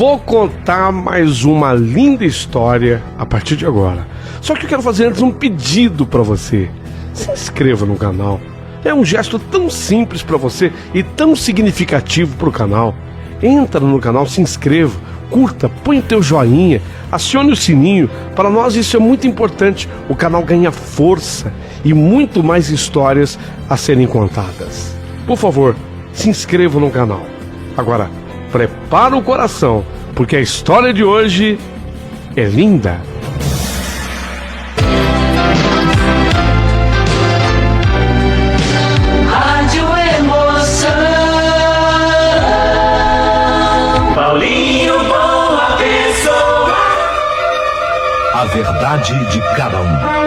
vou contar mais uma linda história a partir de agora. Só que eu quero fazer antes um pedido para você. Se inscreva no canal. É um gesto tão simples para você e tão significativo para o canal. Entra no canal, se inscreva, curta, põe o teu joinha, acione o sininho. Para nós isso é muito importante. O canal ganha força e muito mais histórias a serem contadas. Por favor, se inscreva no canal. Agora, prepara o coração, porque a história de hoje é linda. Rádio Emoção. Paulinho Boa Pessoa. A verdade de cada um.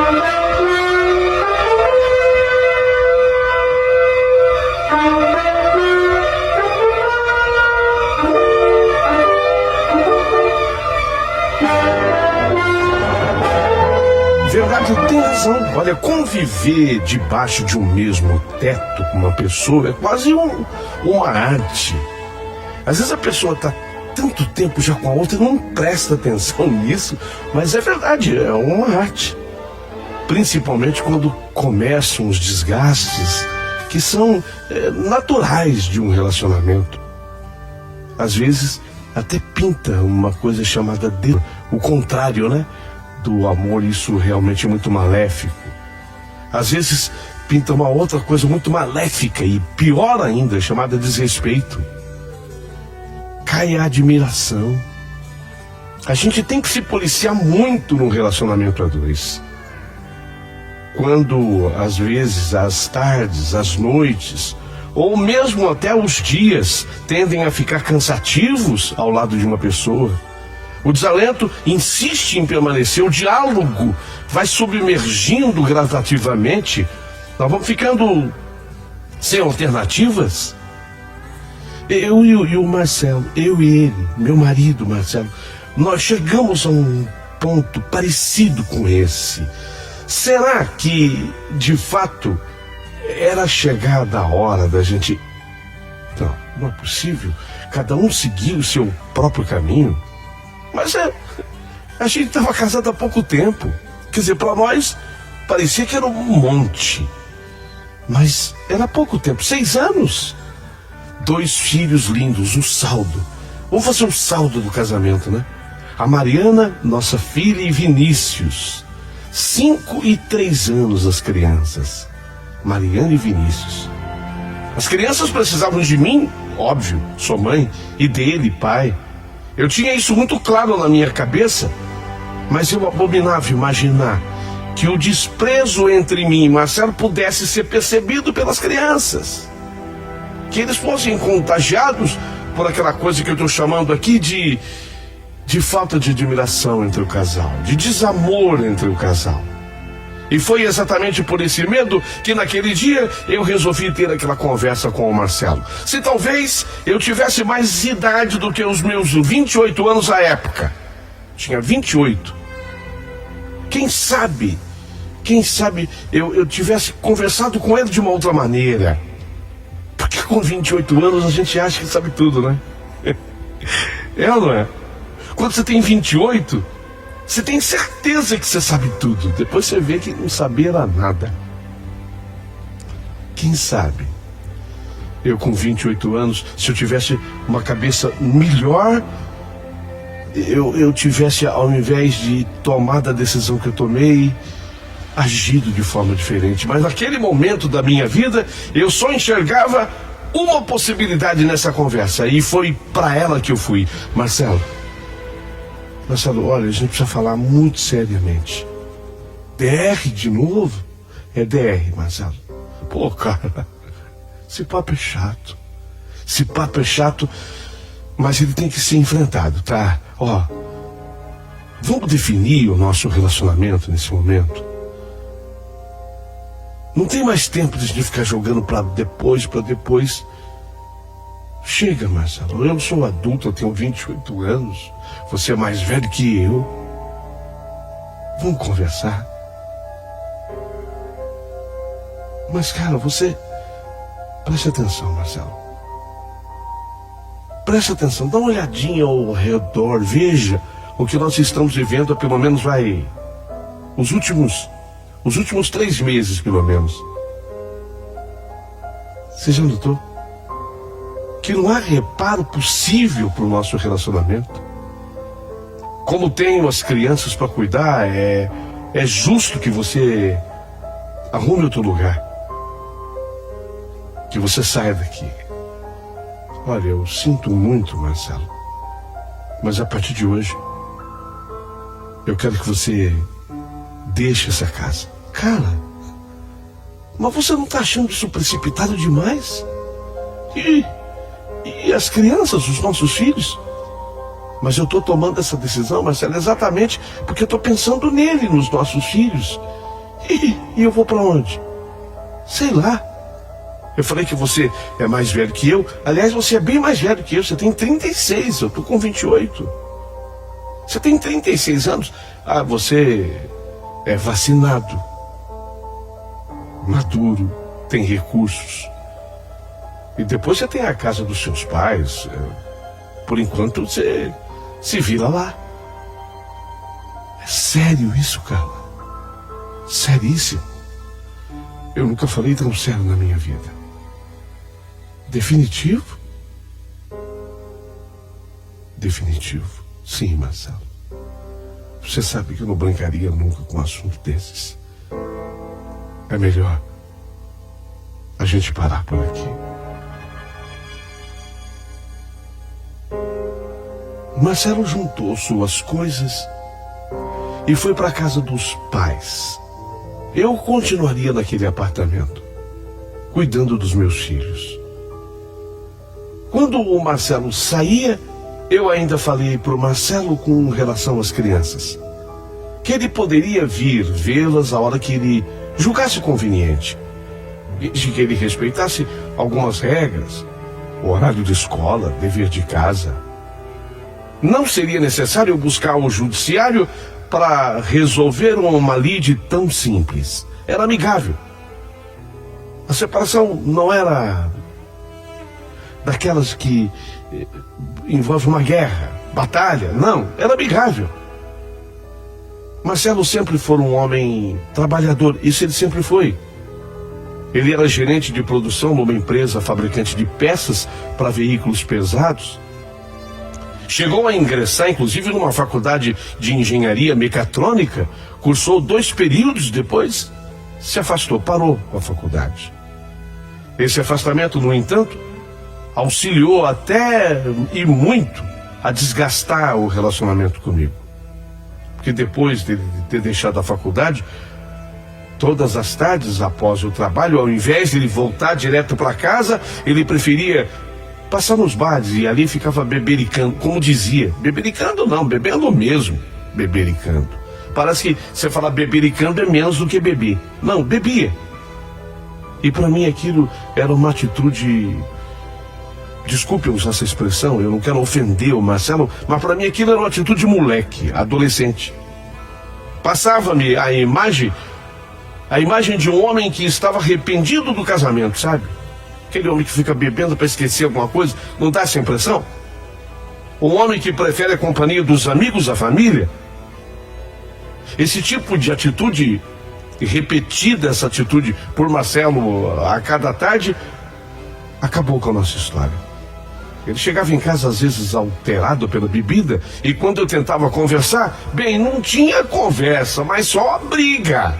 Verdade, tem razão. Olha, conviver debaixo de um mesmo teto com uma pessoa é quase uma arte. Às vezes a pessoa está tanto tempo já com a outra e não presta atenção nisso, mas é verdade, é uma arte. Principalmente quando começam os desgastes que são naturais de um relacionamento. Às vezes até pinta uma coisa chamada de o contrário, né? Do amor, isso realmente é muito maléfico. Às vezes pinta uma outra coisa muito maléfica e pior ainda, chamada desrespeito. Cai a admiração. A gente tem que se policiar muito no relacionamento a dois. Quando, às vezes, as tardes, as noites, ou mesmo até os dias, tendem a ficar cansativos ao lado de uma pessoa, o desalento insiste em permanecer, o diálogo vai submergindo gradativamente, nós vamos ficando sem alternativas. Eu e o Marcelo, eu e ele, meu marido Marcelo, nós chegamos a um ponto parecido com esse. Será que, de fato, era chegada a hora da gente... Não é possível. Cada um seguir o seu próprio caminho. Mas a gente estava casado há pouco tempo. Quer dizer, para nós, parecia que era um monte. Mas era pouco tempo, 6 anos. 2 filhos lindos, um saldo. Vamos fazer um saldo do casamento, né? A Mariana, nossa filha, e Vinícius. 5 e 3 anos as crianças. Mariana e Vinícius. As crianças precisavam de mim, óbvio, sou mãe, e dele, pai. Eu tinha isso muito claro na minha cabeça, mas eu abominava imaginar que o desprezo entre mim e Marcelo pudesse ser percebido pelas crianças. Que eles fossem contagiados por aquela coisa que eu estou chamando aqui de falta de admiração entre o casal, de desamor entre o casal. E foi exatamente por esse medo que naquele dia eu resolvi ter aquela conversa com o Marcelo. Se talvez eu tivesse mais idade do que os meus 28 anos à época. Tinha 28. Quem sabe eu tivesse conversado com ele de uma outra maneira. Porque com 28 anos a gente acha que sabe tudo, né? É ou não é? Quando você tem 28... você tem certeza que você sabe tudo. Depois você vê que não sabia nada. Quem sabe eu com 28 anos, se eu tivesse uma cabeça melhor, eu tivesse, ao invés de tomar a decisão que eu tomei, agido de forma diferente. Mas naquele momento da minha vida, eu só enxergava uma possibilidade nessa conversa. E foi para ela que eu fui. Marcelo, olha, a gente precisa falar muito seriamente. DR de novo? É DR, Marcelo. Pô, cara, esse papo é chato. Esse papo é chato, mas ele tem que ser enfrentado, tá? Ó, vamos definir o nosso relacionamento nesse momento. Não tem mais tempo de a gente ficar jogando pra depois. Chega, Marcelo, eu sou adulto, eu tenho 28 anos. Você é mais velho que eu. Vamos conversar. Mas, cara, você... Preste atenção, Marcelo. Presta atenção, dá uma olhadinha ao redor, veja o que nós estamos vivendo há pelo menos os últimos 3 meses, pelo menos. Você já notou que não há reparo possível para o nosso relacionamento? Como tenho as crianças para cuidar, é justo que você arrume outro lugar, que você saia daqui. Olha, eu sinto muito, Marcelo, mas a partir de hoje eu quero que você deixe essa casa. Cara, mas você não está achando isso precipitado demais? E as crianças, os nossos filhos? Mas eu estou tomando essa decisão, Marcelo, exatamente porque eu estou pensando nele, nos nossos filhos. E eu vou para onde? Sei lá. Eu falei que você é mais velho que eu. Aliás, você é bem mais velho que eu. Você tem 36, eu estou com 28. Você tem 36 anos. Ah, você é vacinado, maduro, tem recursos. E depois você tem a casa dos seus pais. Por enquanto você se vira lá. É sério isso, Carla? Seríssimo. Eu nunca falei tão sério na minha vida. Definitivo? Definitivo. Sim, Marcelo. Você sabe que eu não brincaria nunca com um assunto desses. É melhor a gente parar por aqui. Marcelo juntou suas coisas e foi para a casa dos pais. Eu continuaria naquele apartamento, cuidando dos meus filhos. Quando o Marcelo saía, eu ainda falei para o Marcelo com relação às crianças, que ele poderia vir vê-las a hora que ele julgasse conveniente, e de que ele respeitasse algumas regras, o horário de escola, dever de casa. Não seria necessário buscar o judiciário para resolver uma lide tão simples. Era amigável. A separação não era daquelas que envolve uma guerra, batalha. Não, era amigável. Marcelo sempre foi um homem trabalhador. Isso ele sempre foi. Ele era gerente de produção numa empresa fabricante de peças para veículos pesados. Chegou a ingressar, inclusive, numa faculdade de engenharia mecatrônica, cursou 2 períodos, depois se afastou, parou com a faculdade. Esse afastamento, no entanto, auxiliou até e muito a desgastar o relacionamento comigo. Porque depois de ter deixado a faculdade, todas as tardes após o trabalho, ao invés de ele voltar direto para casa, ele preferia passar nos bares e ali ficava bebericando, como dizia. Bebericando não, bebendo mesmo, bebericando. Parece que você falar bebericando é menos do que beber. Não, bebia. E para mim aquilo era uma atitude... Desculpe eu usar essa expressão, eu não quero ofender o Marcelo, mas para mim aquilo era uma atitude de moleque, adolescente. Passava-me a imagem de um homem que estava arrependido do casamento, sabe? Aquele homem que fica bebendo para esquecer alguma coisa, não dá essa impressão? Um homem que prefere a companhia dos amigos, da família. Esse tipo de atitude, repetida essa atitude por Marcelo a cada tarde, acabou com a nossa história. Ele chegava em casa às vezes alterado pela bebida, e quando eu tentava conversar, bem, não tinha conversa, mas só briga.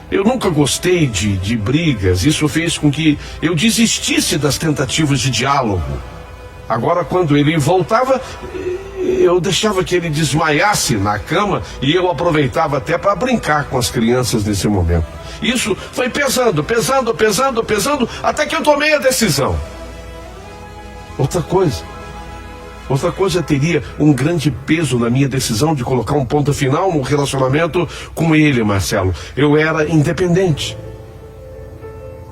Eu nunca gostei de brigas. Isso fez com que eu desistisse das tentativas de diálogo. Agora, quando ele voltava, eu deixava que ele desmaiasse na cama e eu aproveitava até para brincar com as crianças nesse momento. Isso foi pesando, até que eu tomei a decisão. Outra coisa teria um grande peso na minha decisão de colocar um ponto final no relacionamento com ele, Marcelo. Eu era independente.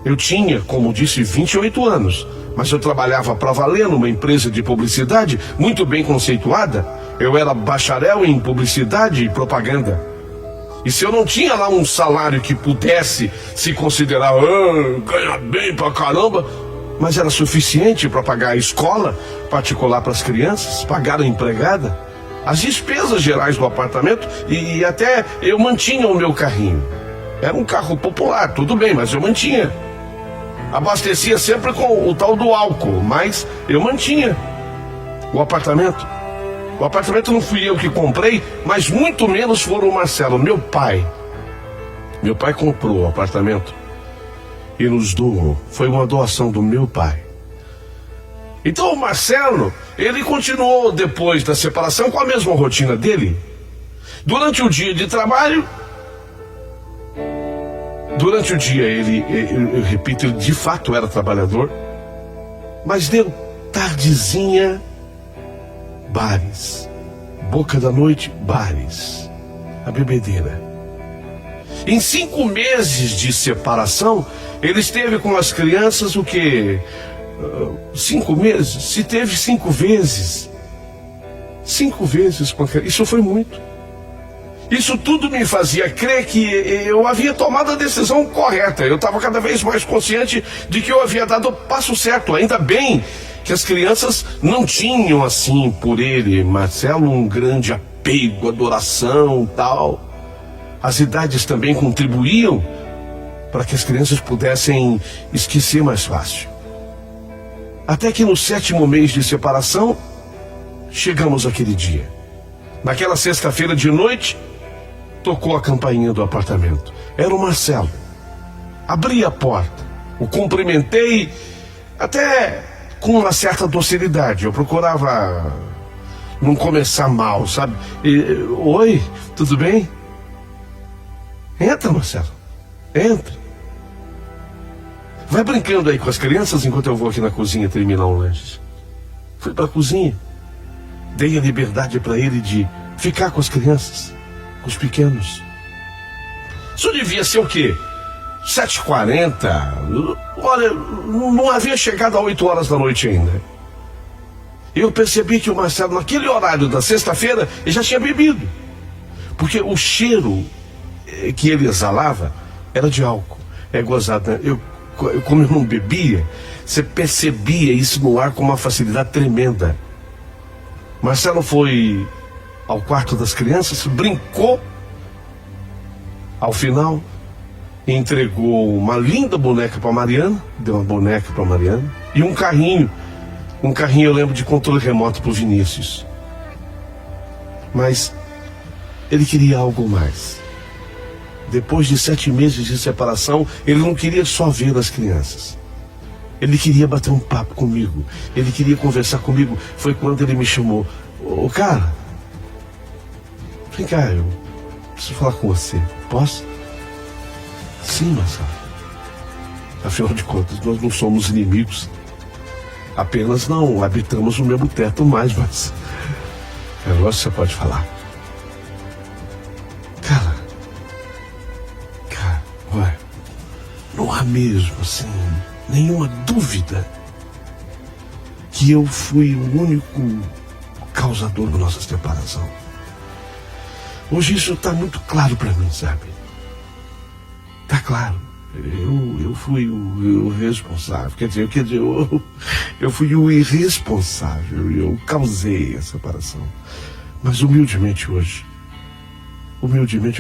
Eu tinha, como disse, 28 anos, mas eu trabalhava para valer numa empresa de publicidade muito bem conceituada. Eu era bacharel em publicidade e propaganda. E se eu não tinha lá um salário que pudesse se considerar ganhar bem pra caramba, mas era suficiente para pagar a escola particular para as crianças, pagar a empregada, as despesas gerais do apartamento e até eu mantinha o meu carrinho. Era um carro popular, tudo bem, mas eu mantinha. Abastecia sempre com o tal do álcool, mas eu mantinha o apartamento. O apartamento não fui eu que comprei, mas muito menos foi o Marcelo, meu pai. Meu pai comprou o apartamento e nos doou. Foi uma doação do meu pai. Então o Marcelo, ele continuou depois da separação com a mesma rotina dele. Durante o dia de trabalho, durante o dia eu repito, ele de fato era trabalhador. Mas deu tardezinha, bares. Boca da noite, bares. A bebedeira. Em 5 meses de separação, ele esteve com as crianças o quê? 5 meses? Se teve 5 vezes. 5 vezes com a criança. Isso foi muito. Isso tudo me fazia crer que eu havia tomado a decisão correta. Eu estava cada vez mais consciente de que eu havia dado o passo certo. Ainda bem que as crianças não tinham assim por ele, Marcelo, um grande apego, adoração, tal. As idades também contribuíam para que as crianças pudessem esquecer mais fácil. Até que no 7º mês de separação, chegamos àquele dia. Naquela sexta-feira de noite, tocou a campainha do apartamento. Era o Marcelo. Abri a porta, o cumprimentei, até com uma certa docilidade. Eu procurava não começar mal, sabe? Oi, tudo bem? Entra, Marcelo. Entra. Vai brincando aí com as crianças enquanto eu vou aqui na cozinha terminar um lanche. Fui para a cozinha. Dei a liberdade para ele de ficar com as crianças, com os pequenos. Isso devia ser o quê? 7h40. Olha, não havia chegado a 8 horas da noite ainda. Eu percebi que o Marcelo, naquele horário da sexta-feira, ele já tinha bebido. Porque o cheiro que ele exalava era de álcool. É gozado, né? Como eu não bebia, você percebia isso no ar com uma facilidade tremenda. Marcelo foi ao quarto das crianças, brincou. Ao final, entregou uma linda boneca para Mariana, deu uma boneca para Mariana, e um carrinho eu lembro de controle remoto para o Vinícius. Mas ele queria algo mais. Depois de 7 meses de separação, ele não queria só ver as crianças. Ele queria bater um papo comigo. Ele queria conversar comigo. Foi quando ele me chamou. Ô, cara, vem cá, eu preciso falar com você. Posso? Sim, Marcelo. Afinal de contas, nós não somos inimigos. Apenas não habitamos o mesmo teto mais, mas é lógico que você pode falar. Cara, olha, não há mesmo, assim, nenhuma dúvida que eu fui o único causador da nossa separação. Hoje isso está muito claro para mim, sabe? Está claro. Eu fui o responsável. Quer dizer, eu fui o irresponsável. Eu causei a separação. Mas humildemente hoje, eu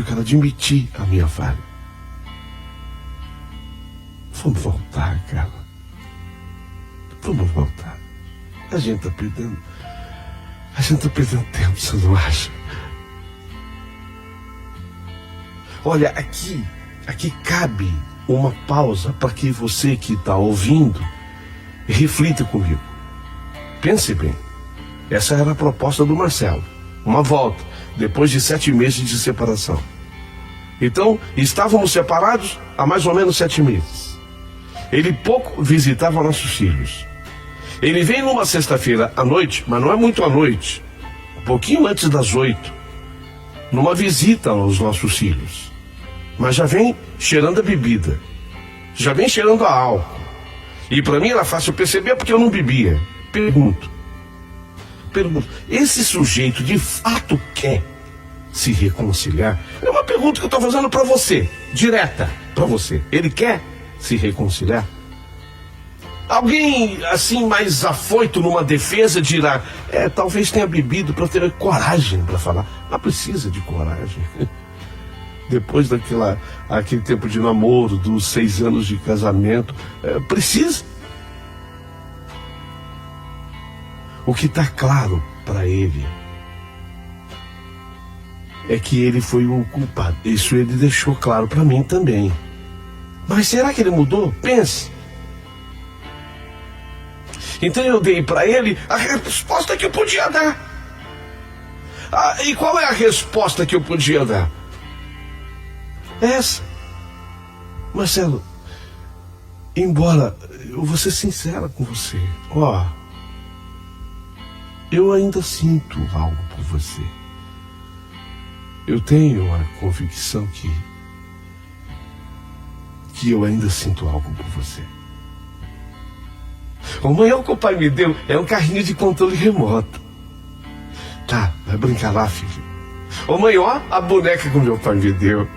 quero admitir a minha falha. Vamos voltar, cara. Vamos voltar. A gente tá perdendo tempo, você não acha? Olha, aqui cabe uma pausa para que você que está ouvindo reflita comigo. Pense bem. Essa era a proposta do Marcelo. Uma volta, depois de 7 meses de separação. Então, estávamos separados há mais ou menos 7 meses. Ele pouco visitava nossos filhos. Ele vem numa sexta-feira à noite, mas não é muito à noite, um pouquinho antes das 8, numa visita aos nossos filhos. Mas já vem cheirando a bebida, já vem cheirando a álcool. E para mim era fácil perceber porque eu não bebia. Pergunto, esse sujeito de fato quer se reconciliar? É uma pergunta que eu estou fazendo para você, direta para você. Ele quer se reconciliar? Alguém assim mais afoito numa defesa dirá: talvez tenha bebido para ter coragem para falar. Mas precisa de coragem. Depois aquele tempo de namoro, dos 6 anos de casamento, precisa. O que está claro para ele é que ele foi o culpado. Isso ele deixou claro para mim também. Mas será que ele mudou? Pense. Então eu dei para ele a resposta que eu podia dar. E qual é a resposta que eu podia dar? Essa. Marcelo, embora eu vou ser sincera com você, eu ainda sinto algo por você. Eu tenho a convicção que eu ainda sinto algo por você. O maior que o pai me deu é um carrinho de controle remoto. Tá, vai brincar lá, filho. O maior, a boneca que o meu pai me deu.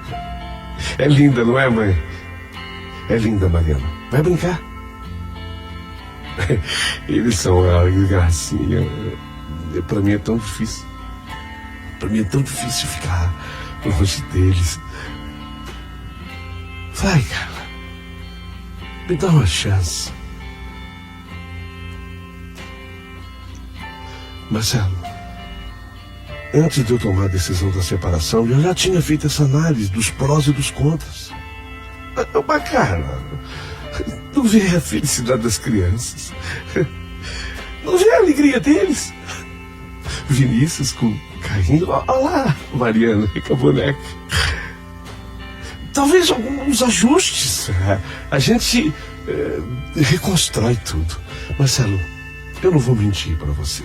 É linda, não é, mãe? É linda, Mariana. Vai brincar. Eles são uma gracinha. Pra mim é tão difícil. Pra mim é tão difícil ficar longe deles. Vai, cara. Me dá uma chance. Marcelo, antes de eu tomar a decisão da separação, eu já tinha feito essa análise dos prós e dos contras. Mas, cara, não vê a felicidade das crianças. Não vê a alegria deles. Vinícius com carrinho. Olha lá, Mariana com a boneca. Talvez alguns ajustes. A gente reconstrói tudo. Marcelo, eu não vou mentir para você.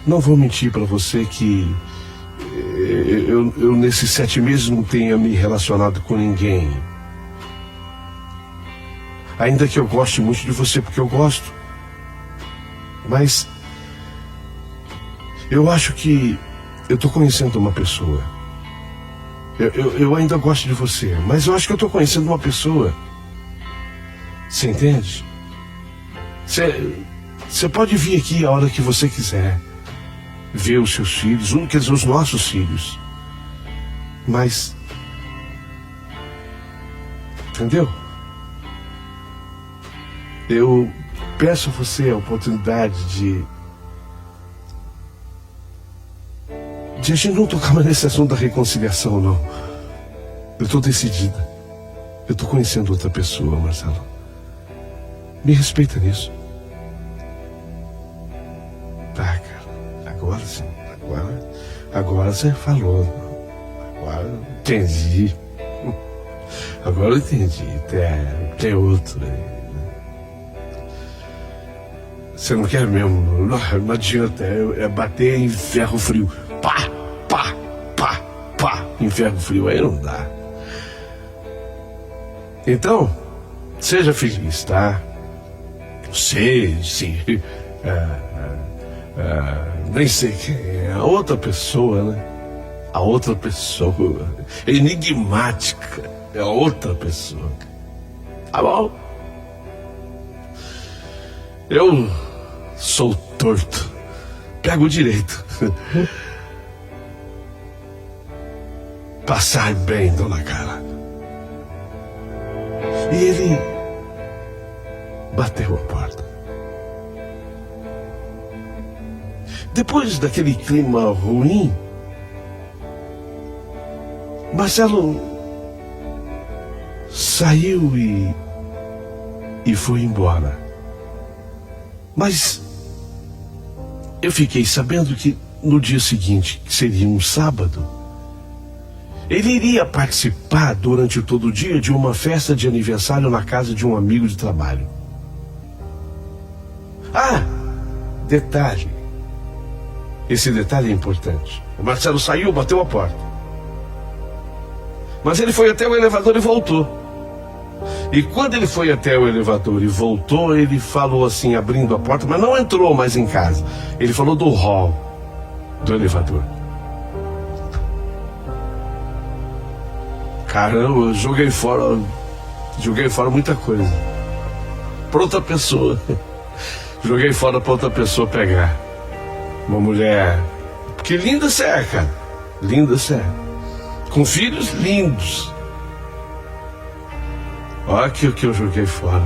Não vou mentir para você que eu nesses 7 meses não tenha me relacionado com ninguém. Ainda que eu goste muito de você, porque eu gosto. Mas eu acho que eu estou conhecendo uma pessoa. Eu ainda gosto de você, mas eu acho que eu estou conhecendo uma pessoa. Você entende? Você pode vir aqui a hora que você quiser. Ver os seus filhos, quer dizer, os nossos filhos. Mas, entendeu? Eu peço a você a oportunidade de a gente não tocar mais nesse assunto da reconciliação, não. Eu estou decidida. Eu estou conhecendo outra pessoa, Marcelo. Me respeita nisso. Tá, cara. Agora sim. Agora você falou. Agora eu entendi. Agora eu entendi. Tem outro aí. Você não quer mesmo? Não adianta. É bater em ferro frio. Pá, pá, pá, pá. Em ferro frio aí não dá. Então, seja feliz, tá? Sei, sim. Nem sei quem é. A outra pessoa, né? A outra pessoa. Enigmática. É a outra pessoa. Tá bom? Eu sou torto. Pego direito. Passar bem, dona Carla. E ele bateu a porta. Depois daquele clima ruim, Marcelo saiu e foi embora. Mas eu fiquei sabendo que no dia seguinte, que seria um sábado, ele iria participar durante todo o dia de uma festa de aniversário na casa de um amigo de trabalho. Ah, detalhe. Esse detalhe é importante. O Marcelo saiu, bateu a porta. Mas ele foi até o elevador e voltou. E quando ele foi até o elevador e voltou, ele falou assim, abrindo a porta, mas não entrou mais em casa. Ele falou do hall do elevador. Caramba, eu joguei fora muita coisa. para outra pessoa. Joguei fora para outra pessoa pegar. Uma mulher, que linda você é, cara. Linda você é. Com filhos lindos. Olha aqui o que eu joguei fora.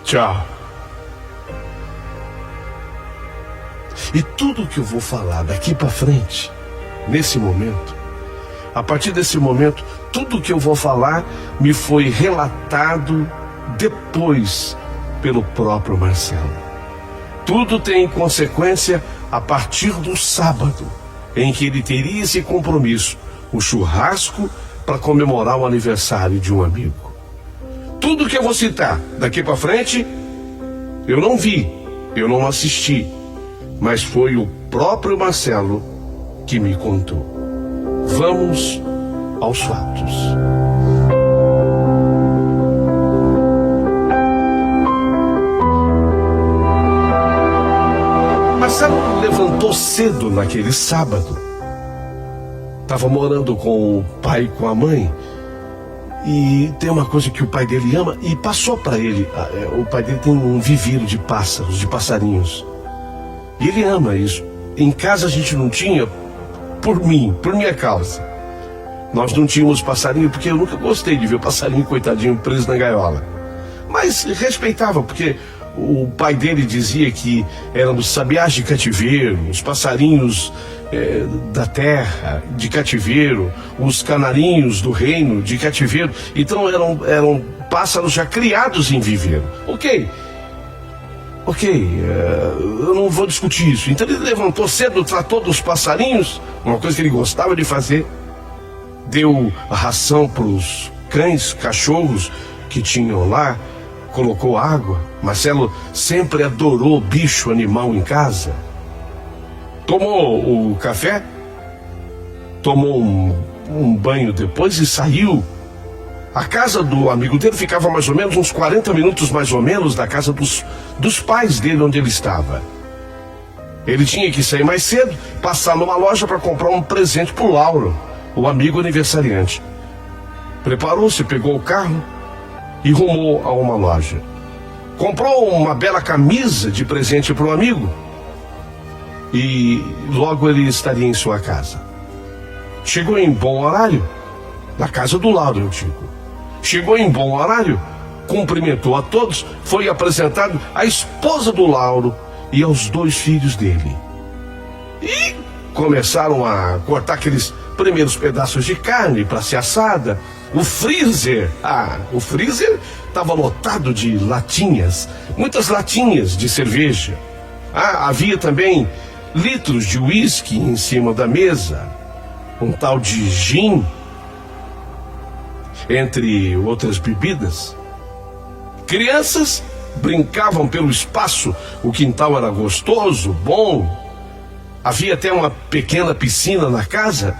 Tchau. E tudo que eu vou falar daqui para frente, nesse momento, a partir desse momento, tudo que eu vou falar me foi relatado depois pelo próprio Marcelo. Tudo tem consequência a partir do sábado, em que ele teria esse compromisso, o churrasco para comemorar o aniversário de um amigo. Tudo que eu vou citar daqui para frente, eu não vi, eu não assisti, mas foi o próprio Marcelo que me contou. Vamos aos fatos. Marcelo levantou cedo naquele sábado. Estava morando com o pai e com a mãe. E tem uma coisa que o pai dele ama e passou para ele. O pai dele tem um viveiro de pássaros, de passarinhos. E ele ama isso. Em casa a gente não tinha, por minha causa. Nós não tínhamos passarinho porque eu nunca gostei de ver o passarinho, coitadinho, preso na gaiola. Mas respeitava, porque o pai dele dizia que éramos sabiás de cativeiro, os passarinhos da terra de cativeiro, os canarinhos do reino de cativeiro. Então eram pássaros já criados em viveiro. Ok, eu não vou discutir isso. Então ele levantou cedo, tratou dos passarinhos, uma coisa que ele gostava de fazer. Deu a ração para os cães, cachorros que tinham lá, colocou água. Marcelo sempre adorou bicho, animal em casa. Tomou o café, tomou um banho depois e saiu. A casa do amigo dele ficava mais ou menos uns 40 minutos mais ou menos da casa dos pais dele, onde ele estava. Ele tinha que sair mais cedo, passar numa loja para comprar um presente para o Lauro, o amigo aniversariante. Preparou-se, pegou o carro e rumou a uma loja. Comprou uma bela camisa de presente para o amigo e logo ele estaria em sua casa. Chegou em bom horário, na casa do Lauro, eu digo. Chegou em bom horário, cumprimentou a todos, foi apresentado à esposa do Lauro e aos 2 filhos dele. E começaram a cortar aqueles primeiros pedaços de carne para ser assada. O freezer estava lotado de latinhas, muitas latinhas de cerveja. Havia também litros de uísque em cima da mesa, um tal de gin, entre outras bebidas. Crianças brincavam pelo espaço, o quintal era gostoso, bom. Havia até uma pequena piscina na casa.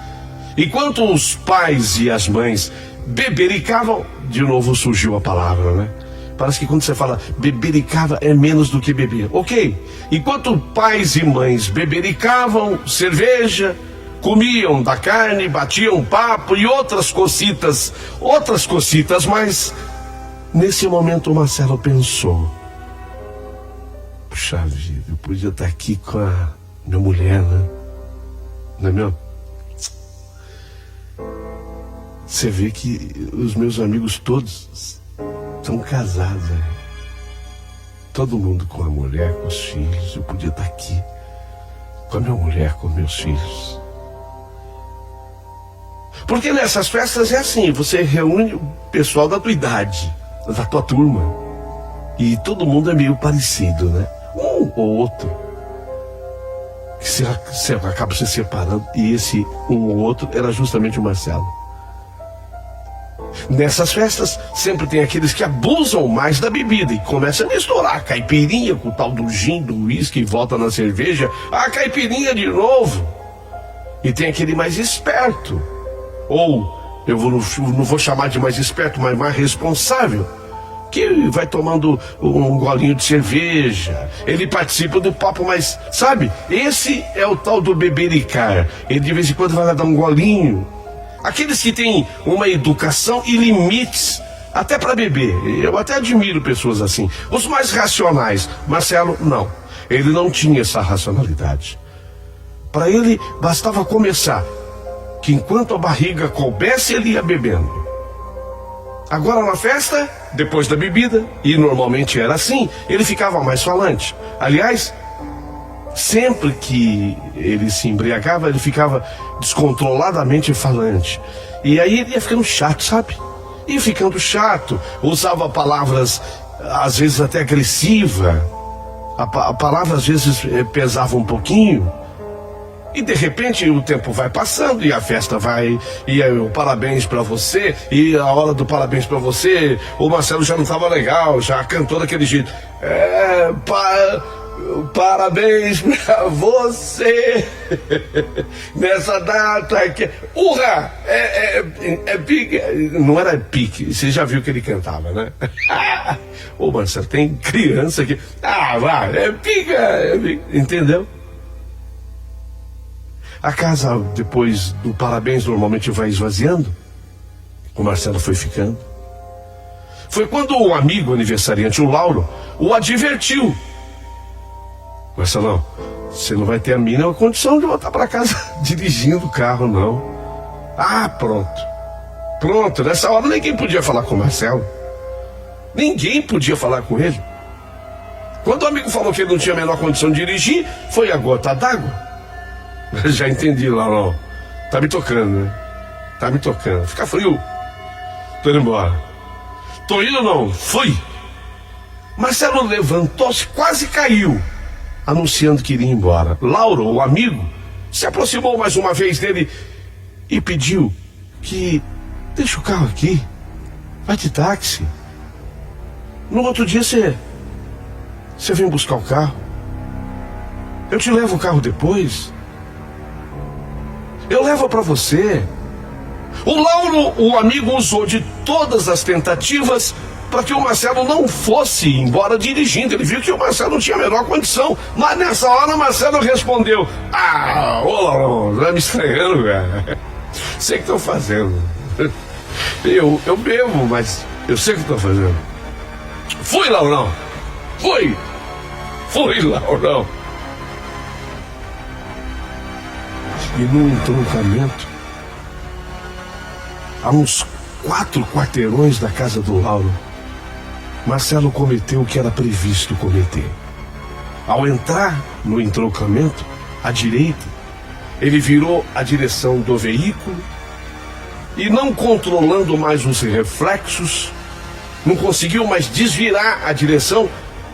Enquanto os pais e as mães bebericavam, de novo surgiu a palavra, né? Parece que quando você fala bebericava é menos do que beber. Ok. Enquanto pais e mães bebericavam cerveja, comiam da carne, batiam papo e outras cocitas, mas nesse momento o Marcelo pensou: puxa vida, eu podia estar aqui com a minha mulher, né? Não é meu? Você vê que os meus amigos todos são casados, né? Todo mundo com a mulher, com os filhos. Eu podia estar aqui com a minha mulher, com meus filhos. Porque nessas festas é assim, você reúne o pessoal da tua idade, da tua turma, e todo mundo é meio parecido, né? Um ou outro que você acaba se separando, e esse um ou outro era justamente o Marcelo. Nessas festas sempre tem aqueles que abusam mais da bebida e começam a misturar a caipirinha com o tal do gin, do uísque, e volta na cerveja, a caipirinha de novo. E tem aquele mais esperto, ou eu não vou chamar de mais esperto, mas mais responsável, que vai tomando um golinho de cerveja. Ele participa do papo, mas sabe, esse é o tal do bebericar. Ele de vez em quando vai lá dar um golinho. Aqueles que têm uma educação e limites, até para beber. Eu até admiro pessoas assim. Os mais racionais. Marcelo, não. Ele não tinha essa racionalidade. Para ele, bastava começar, que enquanto a barriga coubesse, ele ia bebendo. Agora na festa, depois da bebida, e normalmente era assim, ele ficava mais falante. Aliás, sempre que ele se embriagava, ele ficava descontroladamente falante. E aí ele ia ficando chato, sabe? Ia ficando chato, usava palavras às vezes até agressiva. A palavra às vezes pesava um pouquinho. E de repente o tempo vai passando e a festa vai, e aí, o parabéns pra você, e a hora do parabéns pra você, o Marcelo já não tava legal, já cantou daquele jeito. Parabéns pra você nessa data que... Urra! É pique. Não era pique, você já viu que ele cantava, né? Ô Marcelo, tem criança aqui. Vai, é pique. Entendeu? A casa, depois do parabéns, normalmente vai esvaziando. O Marcelo foi ficando. Foi quando o amigo aniversariante, o Lauro, o advertiu. Marcelão, você não vai ter a mínima condição de voltar para casa dirigindo o carro, não. Pronto, nessa hora ninguém podia falar com o Marcelo. Ninguém podia falar com ele. Quando o amigo falou que ele não tinha a menor condição de dirigir, foi a gota d'água. Já entendi, Laurão. Tá me tocando, né? Tá me tocando. Fica frio. Tô indo embora. Tô indo não, fui. Marcelo levantou-se, quase caiu, anunciando que iria embora. Lauro, o amigo, se aproximou mais uma vez dele e pediu que deixa o carro aqui, vai de táxi. No outro dia você vem buscar o carro. Eu te levo o carro depois. Eu levo para você. O Lauro, o amigo, usou de todas as tentativas para que o Marcelo não fosse embora dirigindo. Ele viu que o Marcelo não tinha a menor condição. Mas nessa hora o Marcelo respondeu: ô Lauro, vai me estranhando, cara. Sei o que estou fazendo. Eu bebo, mas eu sei o que estou fazendo. Fui, Laurão. Fui, Laurão. E no entroncamento, a uns 4 quarteirões da casa do Lauro, Marcelo cometeu o que era previsto cometer. Ao entrar no entroncamento, à direita, ele virou a direção do veículo e, não controlando mais os reflexos, não conseguiu mais desvirar a direção,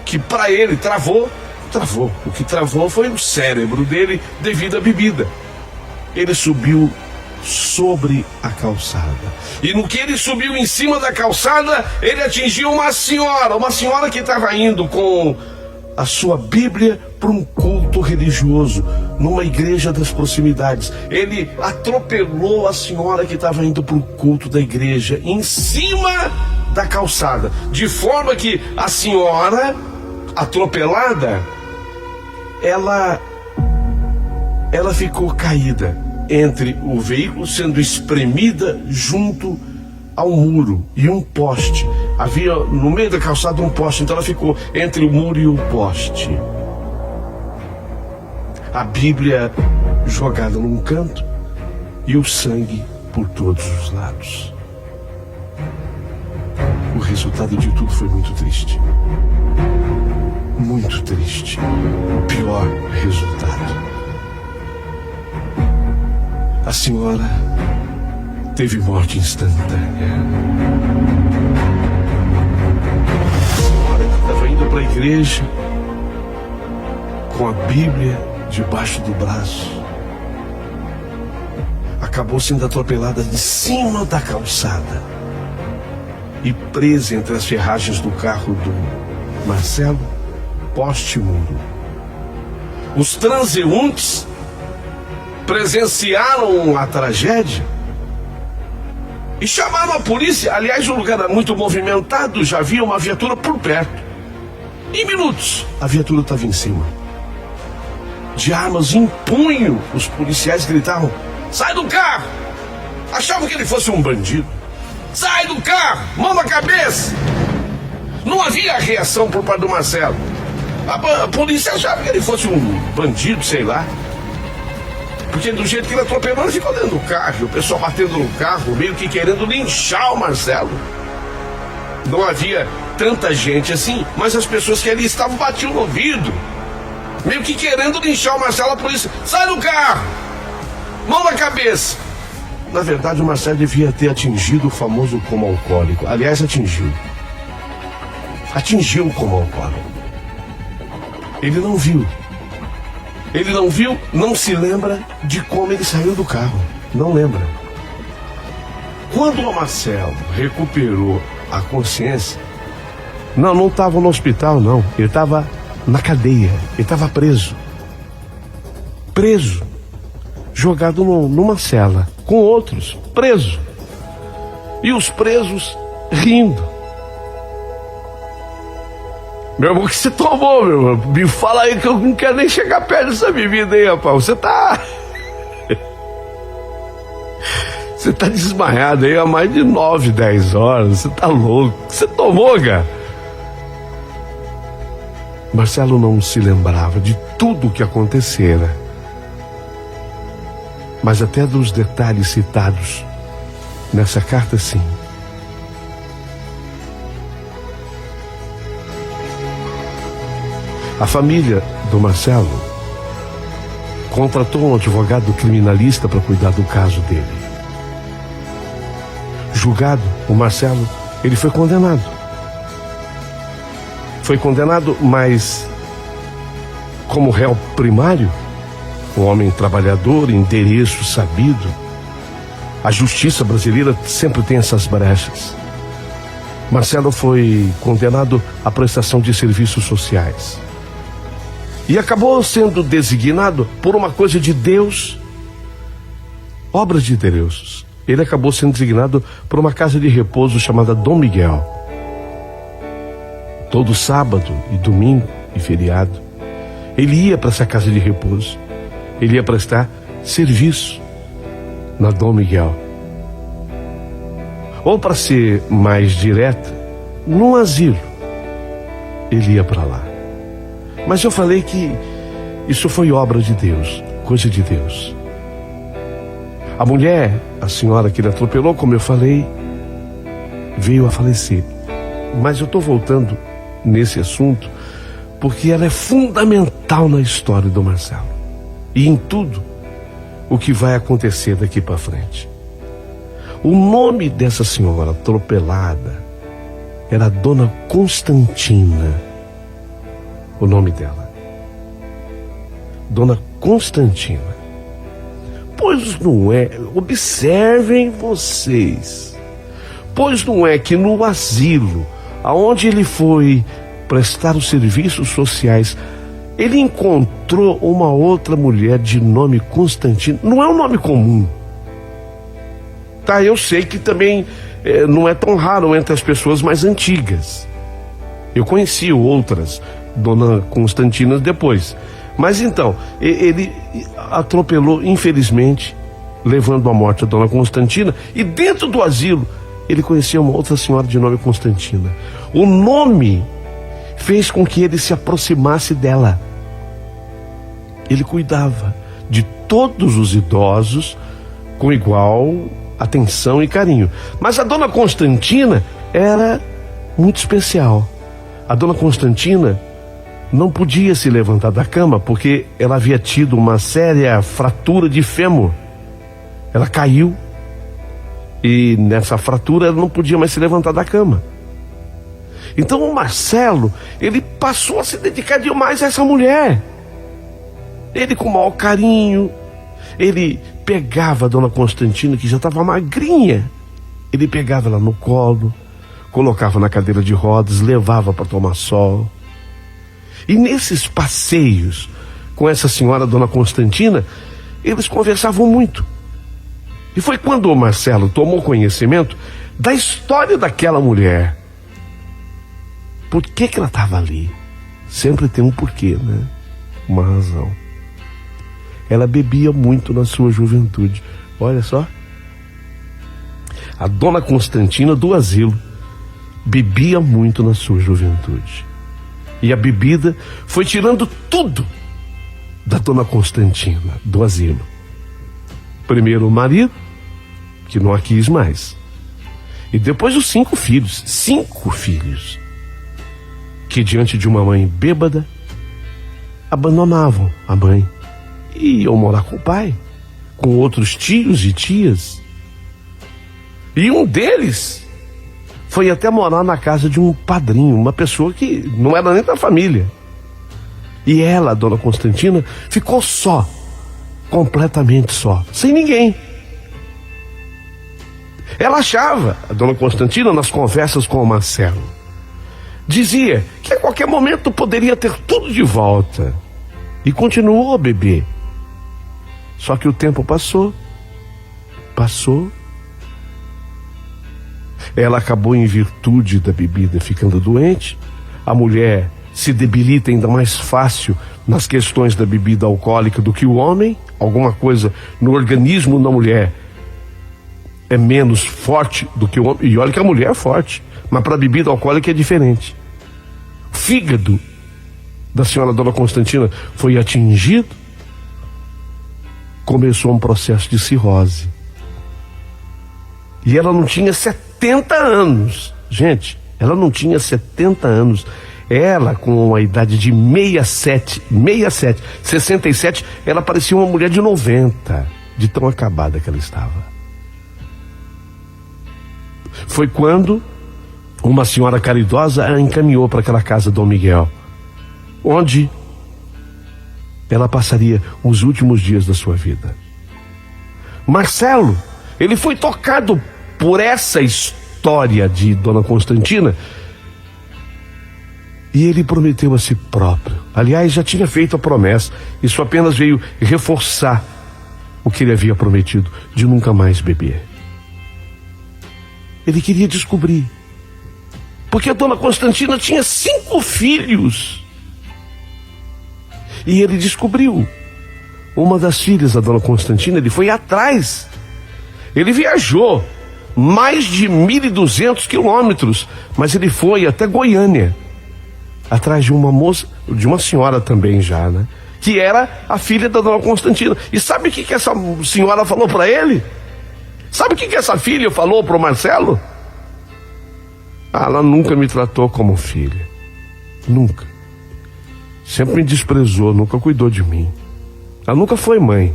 que para ele travou. O que travou foi o cérebro dele devido à bebida. Ele subiu sobre a calçada. E no que ele subiu em cima da calçada, ele atingiu uma senhora que estava indo com a sua Bíblia para um culto religioso, numa igreja das proximidades. Ele atropelou a senhora que estava indo para o culto da igreja, em cima da calçada, de forma que a senhora atropelada, ela ficou caída entre o veículo, sendo espremida junto ao muro e um poste. Havia no meio da calçada um poste, então ela ficou entre o muro e o poste. A Bíblia jogada num canto e o sangue por todos os lados. O resultado de tudo foi muito triste. Muito triste. O pior resultado. A senhora teve morte instantânea. A senhora que estava indo para a igreja com a Bíblia debaixo do braço acabou sendo atropelada de cima da calçada e presa entre as ferragens do carro do Marcelo, poste e muro. Os transeuntes presenciaram a tragédia e chamaram a polícia. Aliás, o lugar era muito movimentado, já havia uma viatura por perto. Em minutos, a viatura estava em cima. De armas em punho, os policiais gritavam: sai do carro! Achavam que ele fosse um bandido. Sai do carro, mão na cabeça. Não havia reação por parte do Marcelo. A polícia achava que ele fosse um bandido, sei lá. Porque do jeito que ele atropelou, ele ficou dentro do carro. E o pessoal batendo no carro, meio que querendo linchar o Marcelo. Não havia tanta gente assim, mas as pessoas que ali estavam batiam no vidro, meio que querendo linchar o Marcelo. A polícia: sai do carro, mão na cabeça. Na verdade, o Marcelo devia ter atingido o famoso coma alcoólico. Aliás, atingiu o coma alcoólico. Ele não viu, não se lembra de como ele saiu do carro. Não lembra. Quando o Marcelo recuperou a consciência, não estava no hospital, não. Ele estava na cadeia. Ele estava preso, jogado numa cela com outros, preso. E os presos rindo. Meu irmão, o que você tomou, meu irmão? Me fala aí que eu não quero nem chegar perto dessa bebida aí, rapaz. Você tá desmaiado aí há mais de 9, 10 horas. Você tá louco. O que você tomou, cara? Marcelo não se lembrava de tudo o que acontecera, mas até dos detalhes citados nessa carta, sim. A família do Marcelo contratou um advogado criminalista para cuidar do caso dele. Julgado, o Marcelo, ele foi condenado. Mas como réu primário, um homem trabalhador, endereço sabido. A justiça brasileira sempre tem essas brechas. Marcelo foi condenado à prestação de serviços sociais. E acabou sendo designado por uma coisa de Deus, obras de Deus. Ele acabou sendo designado por uma casa de repouso chamada Dom Miguel. Todo sábado e domingo e feriado, ele ia para essa casa de repouso. Ele ia prestar serviço na Dom Miguel. Ou, para ser mais direto, num asilo. Ele ia para lá. Mas eu falei que isso foi obra de Deus, coisa de Deus. A mulher, a senhora que ele atropelou, como eu falei, veio a falecer. Mas eu estou voltando nesse assunto porque ela é fundamental na história do Marcelo e em tudo o que vai acontecer daqui para frente. O nome dessa senhora atropelada era Dona Constantina. O nome dela, Dona Constantina. Pois não é, observem vocês, pois não é que no asilo aonde ele foi prestar os serviços sociais, ele encontrou uma outra mulher de nome Constantina. Não é um nome comum, tá? Eu sei que também não é tão raro entre as pessoas mais antigas. Eu conheci outras Dona Constantina depois. Mas então, ele atropelou, infelizmente, levando à morte a Dona Constantina. E dentro do asilo, ele conhecia uma outra senhora de nome Constantina. O nome fez com que ele se aproximasse dela. Ele cuidava de todos os idosos com igual atenção e carinho. Mas a Dona Constantina era muito especial. A Dona Constantina não podia se levantar da cama porque ela havia tido uma séria fratura de fêmur. Ela caiu e nessa fratura ela não podia mais se levantar da cama. Então o Marcelo, ele passou a se dedicar demais a essa mulher. Ele, com o maior carinho, ele pegava a Dona Constantina, que já estava magrinha, ele pegava ela no colo, colocava na cadeira de rodas, levava para tomar sol. E nesses passeios com essa senhora, Dona Constantina, eles conversavam muito. E foi quando o Marcelo tomou conhecimento da história daquela mulher. Por que ela estava ali? Sempre tem um porquê, né? Uma razão. Ela bebia muito na sua juventude. Olha só. a dona Constantina do asilo, bebia muito na sua juventude. E a bebida foi tirando tudo da dona Constantina do asilo. Primeiro o marido, que não a quis mais. E depois os 5 filhos. 5 filhos. Que diante de uma mãe bêbada, abandonavam a mãe e iam morar com o pai, com outros tios e tias. E um deles foi até morar na casa de um padrinho, uma pessoa que não era nem da família. E ela, a dona Constantina, ficou só, completamente só, sem ninguém. Ela achava, a dona Constantina, nas conversas com o Marcelo, dizia que a qualquer momento poderia ter tudo de volta. E continuou a beber. Só que o tempo passou. Ela acabou, em virtude da bebida, ficando doente. A mulher se debilita ainda mais fácil nas questões da bebida alcoólica do que o homem. Alguma coisa no organismo da mulher é menos forte do que o homem. E olha que a mulher é forte, mas para a bebida alcoólica é diferente. O fígado da senhora dona Constantina foi atingido. Começou um processo de cirrose. E ela não tinha 70 anos. Gente, ela não tinha 70 anos. Ela, com a idade de 67, ela parecia uma mulher de 90, de tão acabada que ela estava. Foi quando uma senhora caridosa a encaminhou para aquela casa Dom Miguel, onde ela passaria os últimos dias da sua vida. Marcelo, ele foi tocado por essa história de dona Constantina e ele prometeu a si próprio. Aliás, já tinha feito a promessa. Isso apenas veio reforçar o que ele havia prometido, de nunca mais beber. Ele queria descobrir, porque a dona Constantina tinha 5 filhos. E ele descobriu uma das filhas da dona Constantina. Ele foi atrás. Ele viajou mais de 1.200 quilômetros, mas ele foi até Goiânia, atrás de uma moça, de uma senhora também já, né? Que era a filha da dona Constantina. E sabe o que essa senhora falou para ele? Sabe o que essa filha falou para o Marcelo? Ela nunca me tratou como filha. Nunca. Sempre me desprezou, nunca cuidou de mim. Ela nunca foi mãe.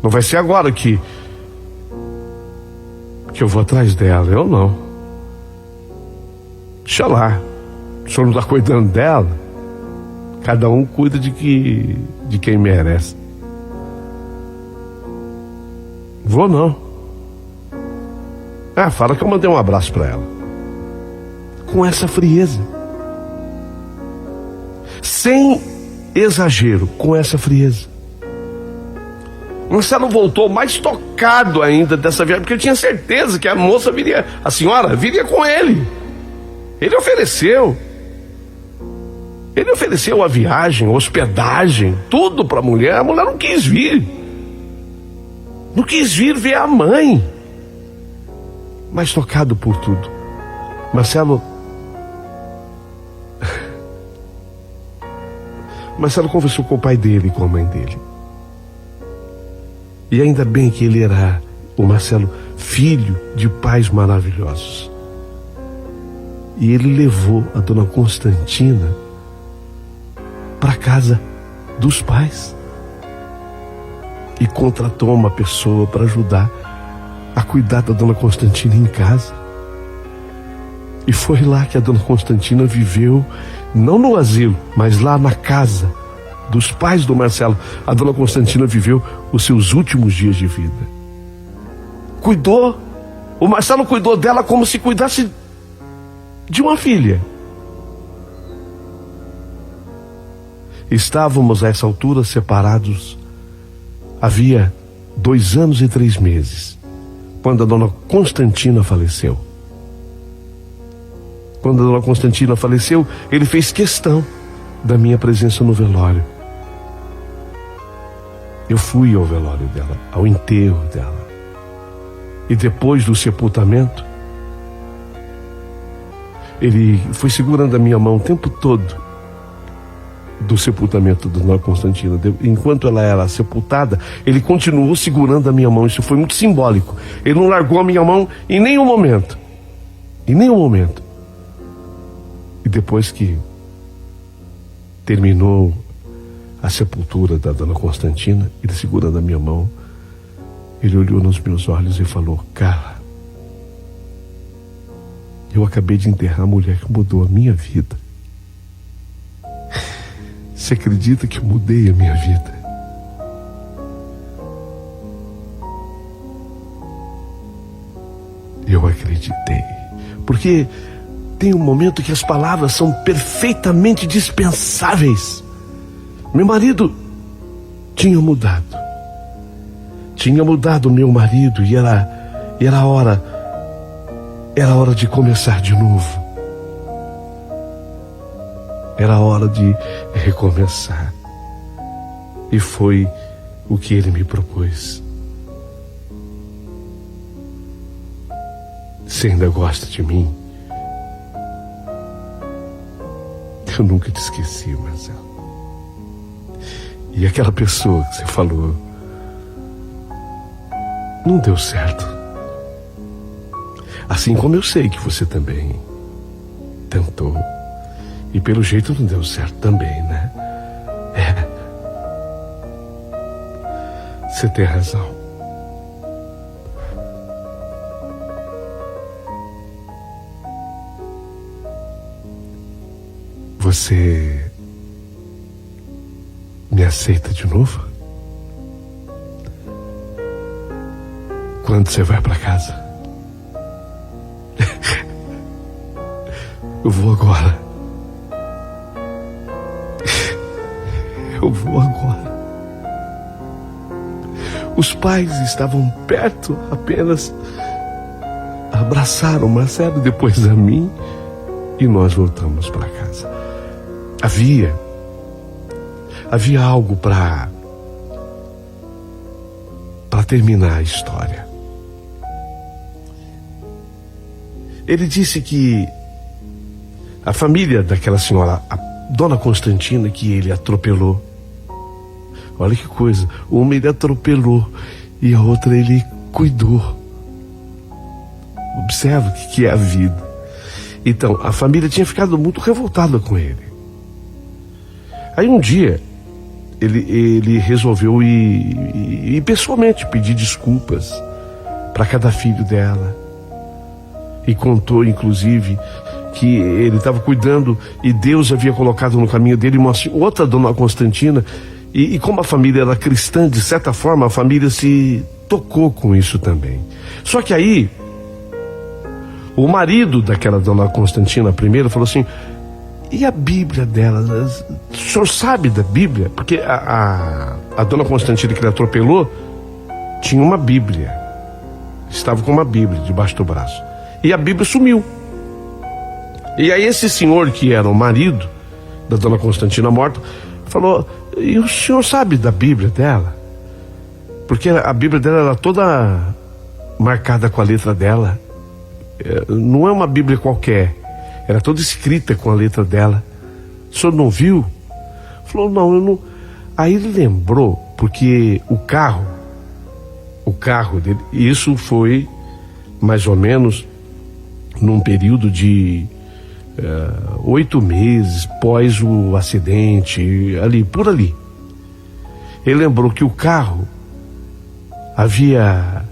Não vai ser agora que eu vou atrás dela. Eu não. Deixa lá. O senhor não está cuidando dela? Cada um cuida de quem merece. Vou não. Fala que eu mandei um abraço para ela. Com essa frieza. Sem exagero, com essa frieza. Marcelo voltou mais tocado ainda dessa viagem, porque ele tinha certeza que a moça viria, a senhora viria com ele. Ele ofereceu a viagem, hospedagem, tudo para a mulher não quis vir. Não quis vir ver a mãe. Mas tocado por tudo, Marcelo conversou com o pai dele e com a mãe dele. E ainda bem que ele era, o Marcelo, filho de pais maravilhosos. E ele levou a dona Constantina para a casa dos pais. E contratou uma pessoa para ajudar a cuidar da dona Constantina em casa. E foi lá que a dona Constantina viveu, não no asilo, mas lá na casa dos pais do Marcelo. A dona Constantina viveu os seus últimos dias de vida. Cuidou. O Marcelo cuidou dela como se cuidasse de uma filha. Estávamos a essa altura separados havia 2 anos e 3 meses, quando a dona Constantina faleceu. Quando a dona Constantina faleceu, ele fez questão da minha presença no velório. Eu fui ao velório dela, ao enterro dela. E depois do sepultamento, ele foi segurando a minha mão o tempo todo do sepultamento da Dona Constantina. Enquanto ela era sepultada, ele continuou segurando a minha mão. Isso foi muito simbólico. Ele não largou a minha mão em nenhum momento. Em nenhum momento. E depois que terminou a sepultura da Dona Constantina, ele segurando a minha mão, ele olhou nos meus olhos e falou: Carla, eu acabei de enterrar a mulher que mudou a minha vida. Você acredita que eu mudei a minha vida? Eu acreditei. Porque tem um momento que as palavras são perfeitamente dispensáveis. Meu marido tinha mudado. Tinha mudado meu marido e era hora de começar de novo. Era hora de recomeçar. E foi o que ele me propôs. Você ainda gosta de mim? Eu nunca te esqueci, Marcelo. E aquela pessoa que você falou não deu certo. Assim como eu sei que você também tentou. E pelo jeito não deu certo também, né? Você tem razão. Você me aceita de novo? Quando você vai para casa? Eu vou agora. Eu vou agora. Os pais estavam perto, apenas abraçaram Marcelo, depois a mim, e nós voltamos para casa. Havia algo para terminar a história. Ele disse que a família daquela senhora, a Dona Constantina, que ele atropelou. Olha que coisa, uma ele atropelou e a outra ele cuidou. Observa o que é a vida. Então, a família tinha ficado muito revoltada com ele. Aí um dia, ele resolveu ir pessoalmente pedir desculpas para cada filho dela. E contou, inclusive, que ele estava cuidando e Deus havia colocado no caminho dele uma outra Dona Constantina. E como a família era cristã, de certa forma, a família se tocou com isso também. Só que aí, o marido daquela Dona Constantina primeiro falou assim: e a Bíblia dela? O senhor sabe da Bíblia? Porque a Dona Constantina que ele atropelou tinha uma Bíblia. Estava com uma Bíblia debaixo do braço. E a Bíblia sumiu. E aí esse senhor que era o marido da Dona Constantina morta falou: e o senhor sabe da Bíblia dela? Porque a Bíblia dela era toda marcada com a letra dela. Não é uma Bíblia qualquer. Era toda escrita com a letra dela. O senhor não viu? Falou: não, eu não. Aí ele lembrou, porque o carro dele, isso foi mais ou menos num período de 8 meses pós o acidente, por ali. Ele lembrou que o carro havia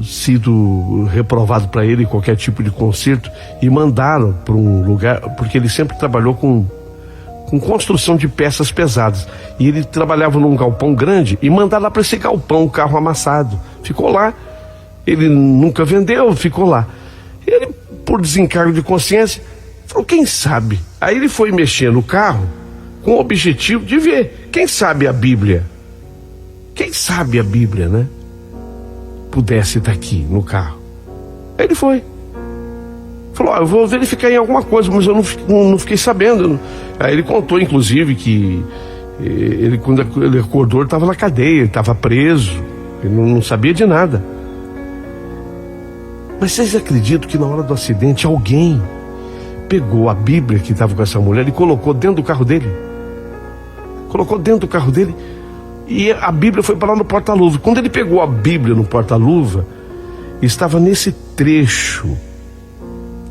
sido reprovado para ele qualquer tipo de conserto e mandaram para um lugar, porque ele sempre trabalhou com construção de peças pesadas, e ele trabalhava num galpão grande e mandaram lá para esse galpão o carro amassado. Ficou lá, ele nunca vendeu, ficou lá. Ele, por desencargo de consciência, falou: quem sabe? Aí ele foi mexer no carro com o objetivo de ver, quem sabe a Bíblia, né? Pudesse estar aqui no carro. Aí ele foi. Falou: eu vou verificar em alguma coisa, mas eu não fiquei sabendo. Aí ele contou, inclusive, que quando ele acordou, ele estava na cadeia, ele estava preso, ele não sabia de nada. Mas vocês acreditam que na hora do acidente alguém pegou a Bíblia que estava com essa mulher e colocou dentro do carro dele? Colocou dentro do carro dele e a Bíblia foi parar no porta-luva. Quando ele pegou a Bíblia no porta-luva, estava nesse trecho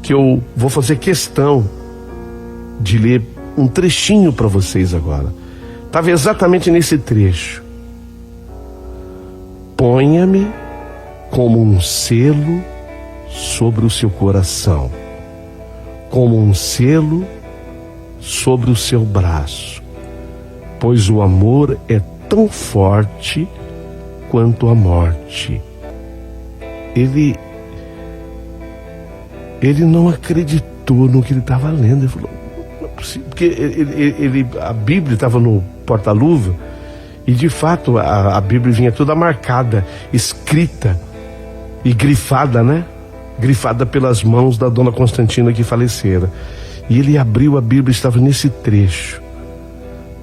que eu vou fazer questão de ler um trechinho para vocês agora. Estava exatamente nesse trecho. Ponha-me como um selo sobre o seu coração, como um selo sobre o seu braço, pois o amor é tão forte quanto a morte. Ele não acreditou no que ele estava lendo. Ele falou, não é possível, porque a Bíblia estava no porta-luva e de fato a Bíblia vinha toda marcada, escrita e grifada, né? Grifada pelas mãos da dona Constantina que falecera. E ele abriu a Bíblia, estava nesse trecho.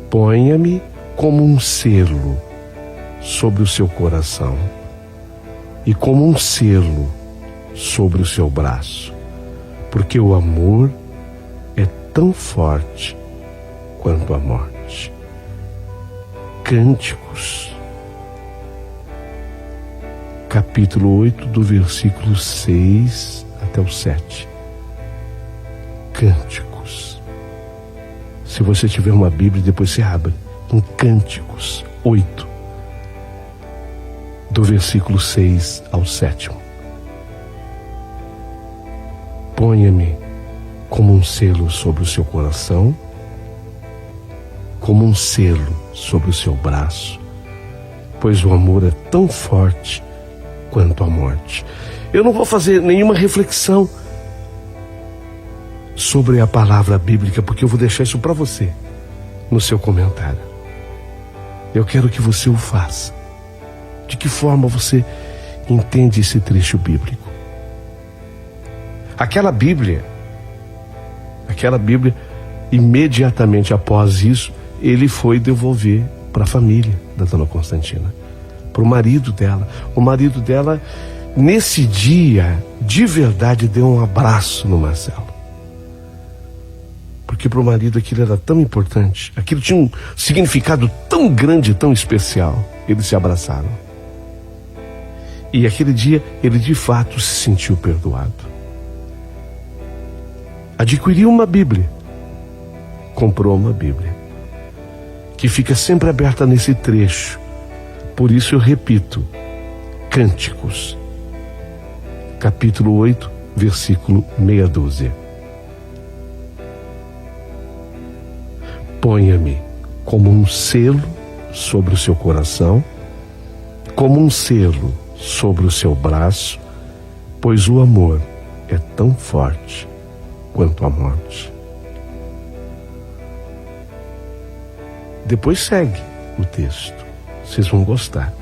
Ponha-me como um selo sobre o seu coração e como um selo sobre o seu braço, porque o amor é tão forte quanto a morte. Cânticos, capítulo 8, do versículo 6 até o 7. Cânticos. Se você tiver uma Bíblia, depois você abre em Cânticos 8, do versículo 6 ao 7. Ponha-me como um selo sobre o seu coração, como um selo sobre o seu braço, pois o amor é tão forte quanto a morte. Eu não vou fazer nenhuma reflexão sobre a palavra bíblica, porque eu vou deixar isso para você no seu comentário. Eu quero que você o faça. De que forma você entende esse trecho bíblico? Aquela Bíblia, imediatamente após isso, ele foi devolver para a família da dona Constantina, para o marido dela. O marido dela, nesse dia, de verdade, deu um abraço no Marcelo. Porque para o marido aquilo era tão importante, aquilo tinha um significado tão grande, tão especial. Eles se abraçaram. E aquele dia, ele de fato se sentiu perdoado. Adquiriu uma Bíblia, comprou uma Bíblia, que fica sempre aberta nesse trecho. Por isso eu repito, Cânticos, capítulo 8, versículo meia dúzia. Ponha-me como um selo sobre o seu coração, como um selo sobre o seu braço, pois o amor é tão forte quanto a morte. Depois segue o texto, vocês vão gostar.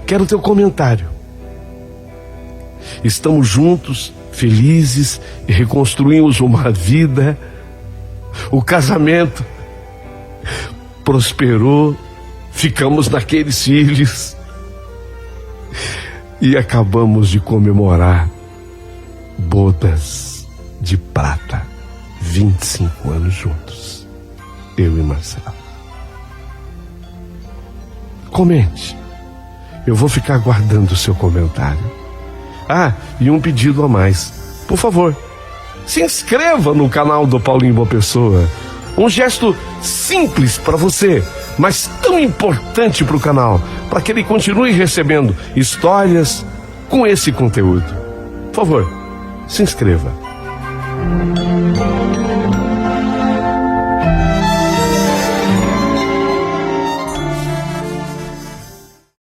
Quero teu comentário. Estamos juntos, felizes, e reconstruímos uma vida. O casamento prosperou, ficamos naqueles filhos e acabamos de comemorar bodas de prata, 25 anos juntos, eu e Marcelo. Comente, eu vou ficar aguardando o seu comentário. E um pedido a mais, por favor, se inscreva no canal do Paulinho Boa Pessoa. Um gesto simples para você, mas tão importante para o canal, para que ele continue recebendo histórias com esse conteúdo. Por favor, se inscreva.